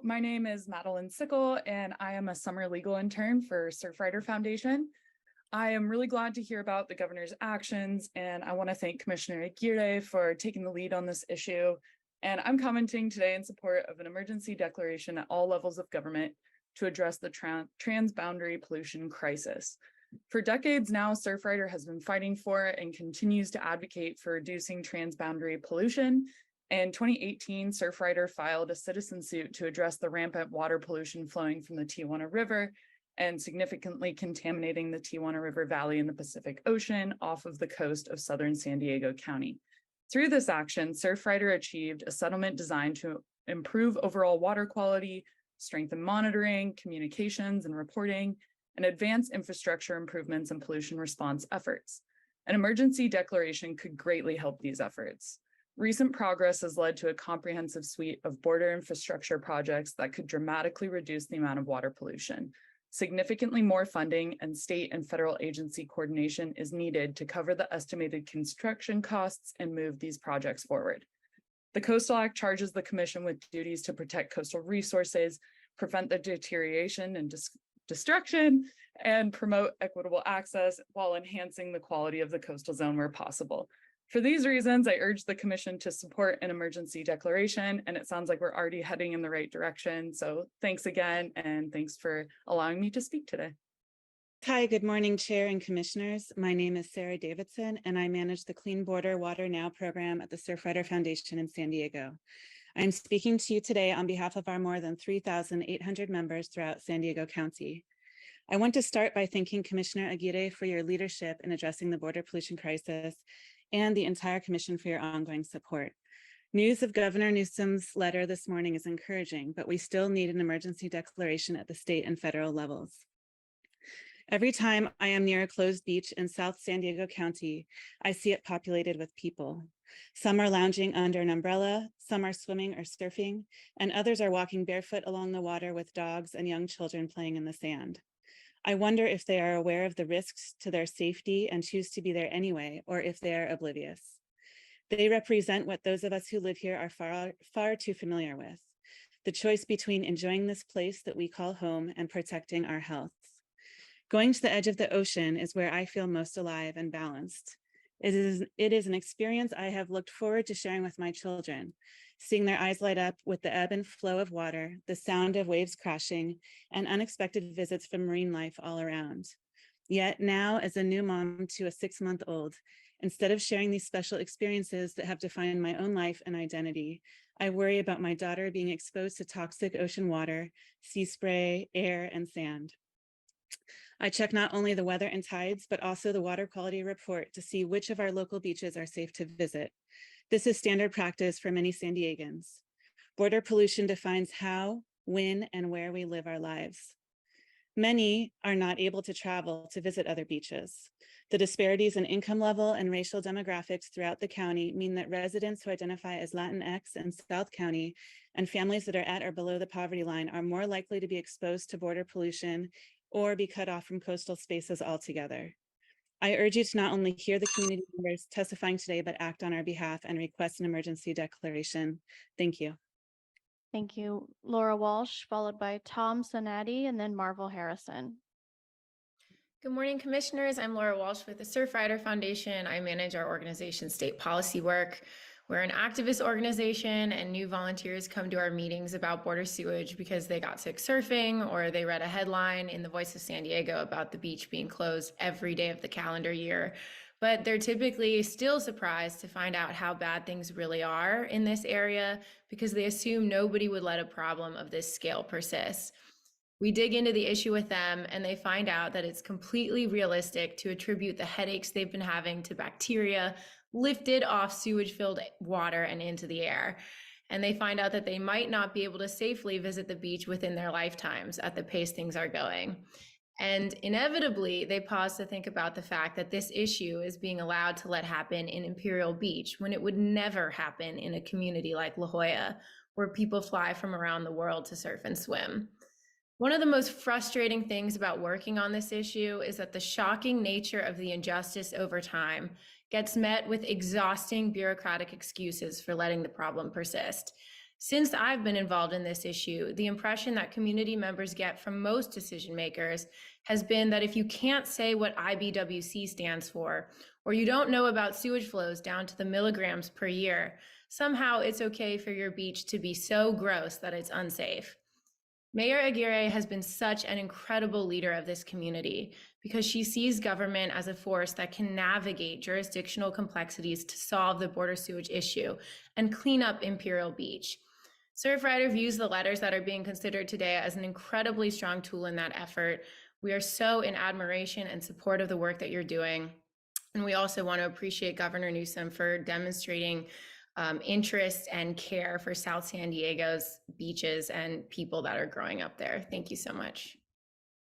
my name is Madeline Sickle, and I am a summer legal intern for Surfrider Foundation. I am really glad to hear about the governor's actions, and I want to thank Commissioner Aguirre for taking the lead on this issue. And I'm commenting today in support of an emergency declaration at all levels of government to address the transboundary pollution crisis. For decades now, Surfrider has been fighting for and continues to advocate for reducing transboundary pollution. In 2018, Surfrider filed a citizen suit to address the rampant water pollution flowing from the Tijuana River and significantly contaminating the Tijuana River Valley in the Pacific Ocean off of the coast of southern San Diego County. Through this action, Surfrider achieved a settlement designed to improve overall water quality, strengthen monitoring, communications, and reporting, and advance infrastructure improvements and pollution response efforts. An emergency declaration could greatly help these efforts. Recent progress has led to a comprehensive suite of border infrastructure projects that could dramatically reduce the amount of water pollution. Significantly more funding and state and federal agency coordination is needed to cover the estimated construction costs and move these projects forward. The Coastal Act charges the Commission with duties to protect coastal resources, prevent the deterioration and destruction, and promote equitable access while enhancing the quality of the coastal zone where possible. For these reasons, I urge the Commission to support an emergency declaration, and it sounds like we're already heading in the right direction. So thanks again, and thanks for allowing me to speak today. Hi, good morning, Chair and Commissioners. My name is Sarah Davidson, and I manage the Clean Border Water Now program at the Surfrider Foundation in San Diego. I'm speaking to you today on behalf of our more than 3,800 members throughout San Diego County. I want to start by thanking Commissioner Aguirre for your leadership in addressing the border pollution crisis and the entire Commission for your ongoing support. News of Governor Newsom's letter this morning is encouraging, but we still need an emergency declaration at the state and federal levels. Every time I am near a closed beach in South San Diego County, I see it populated with people. Some are lounging under an umbrella, some are swimming or surfing, and others are walking barefoot along the water with dogs and young children playing in the sand. I wonder if they are aware of the risks to their safety and choose to be there anyway, or if they are oblivious. They represent what those of us who live here are far too familiar with: the choice between enjoying this place that we call home and protecting our health. Going to the edge of the ocean is where I feel most alive and balanced. It is an experience I have looked forward to sharing with my children, seeing their eyes light up with the ebb and flow of water, the sound of waves crashing, and unexpected visits from marine life all around. Yet now, as a new mom to a 6-month-old, instead of sharing these special experiences that have defined my own life and identity, I worry about my daughter being exposed to toxic ocean water, sea spray, air, and sand. I check not only the weather and tides, but also the water quality report to see which of our local beaches are safe to visit. This is standard practice for many San Diegans. Border pollution defines how, when, and where we live our lives. Many are not able to travel to visit other beaches. The disparities in income level and racial demographics throughout the county mean that residents who identify as Latinx in South County and families that are at or below the poverty line are more likely to be exposed to border pollution or be cut off from coastal spaces altogether. I urge you to not only hear the community members testifying today, but act on our behalf and request an emergency declaration. Thank you. Thank you. Laura Walsh, followed by Tom Sonati and then Marvel Harrison. Good morning, Commissioners. I'm Laura Walsh with the Surfrider Foundation. I manage our organization's state policy work. We're an activist organization, and new volunteers come to our meetings about border sewage because they got sick surfing or they read a headline in the Voice of San Diego about the beach being closed every day of the calendar year. But they're typically still surprised to find out how bad things really are in this area because they assume nobody would let a problem of this scale persist. We dig into the issue with them and they find out that it's completely realistic to attribute the headaches they've been having to bacteria lifted off sewage-filled water and into the air. And they find out that they might not be able to safely visit the beach within their lifetimes at the pace things are going. And inevitably, they pause to think about the fact that this issue is being allowed to let happen in Imperial Beach when it would never happen in a community like La Jolla, where people fly from around the world to surf and swim. One of the most frustrating things about working on this issue is that the shocking nature of the injustice over time gets met with exhausting bureaucratic excuses for letting the problem persist. Since I've been involved in this issue, the impression that community members get from most decision makers has been that if you can't say what IBWC stands for, or you don't know about sewage flows down to the milligrams per year, somehow it's okay for your beach to be so gross that it's unsafe. Mayor Aguirre has been such an incredible leader of this community because she sees government as a force that can navigate jurisdictional complexities to solve the border sewage issue and clean up Imperial Beach. Surfrider views the letters that are being considered today as an incredibly strong tool in that effort. We are so in admiration and support of the work that you're doing. And we also want to appreciate Governor Newsom for demonstrating interest and care for South San Diego's beaches and people that are growing up there. Thank you so much.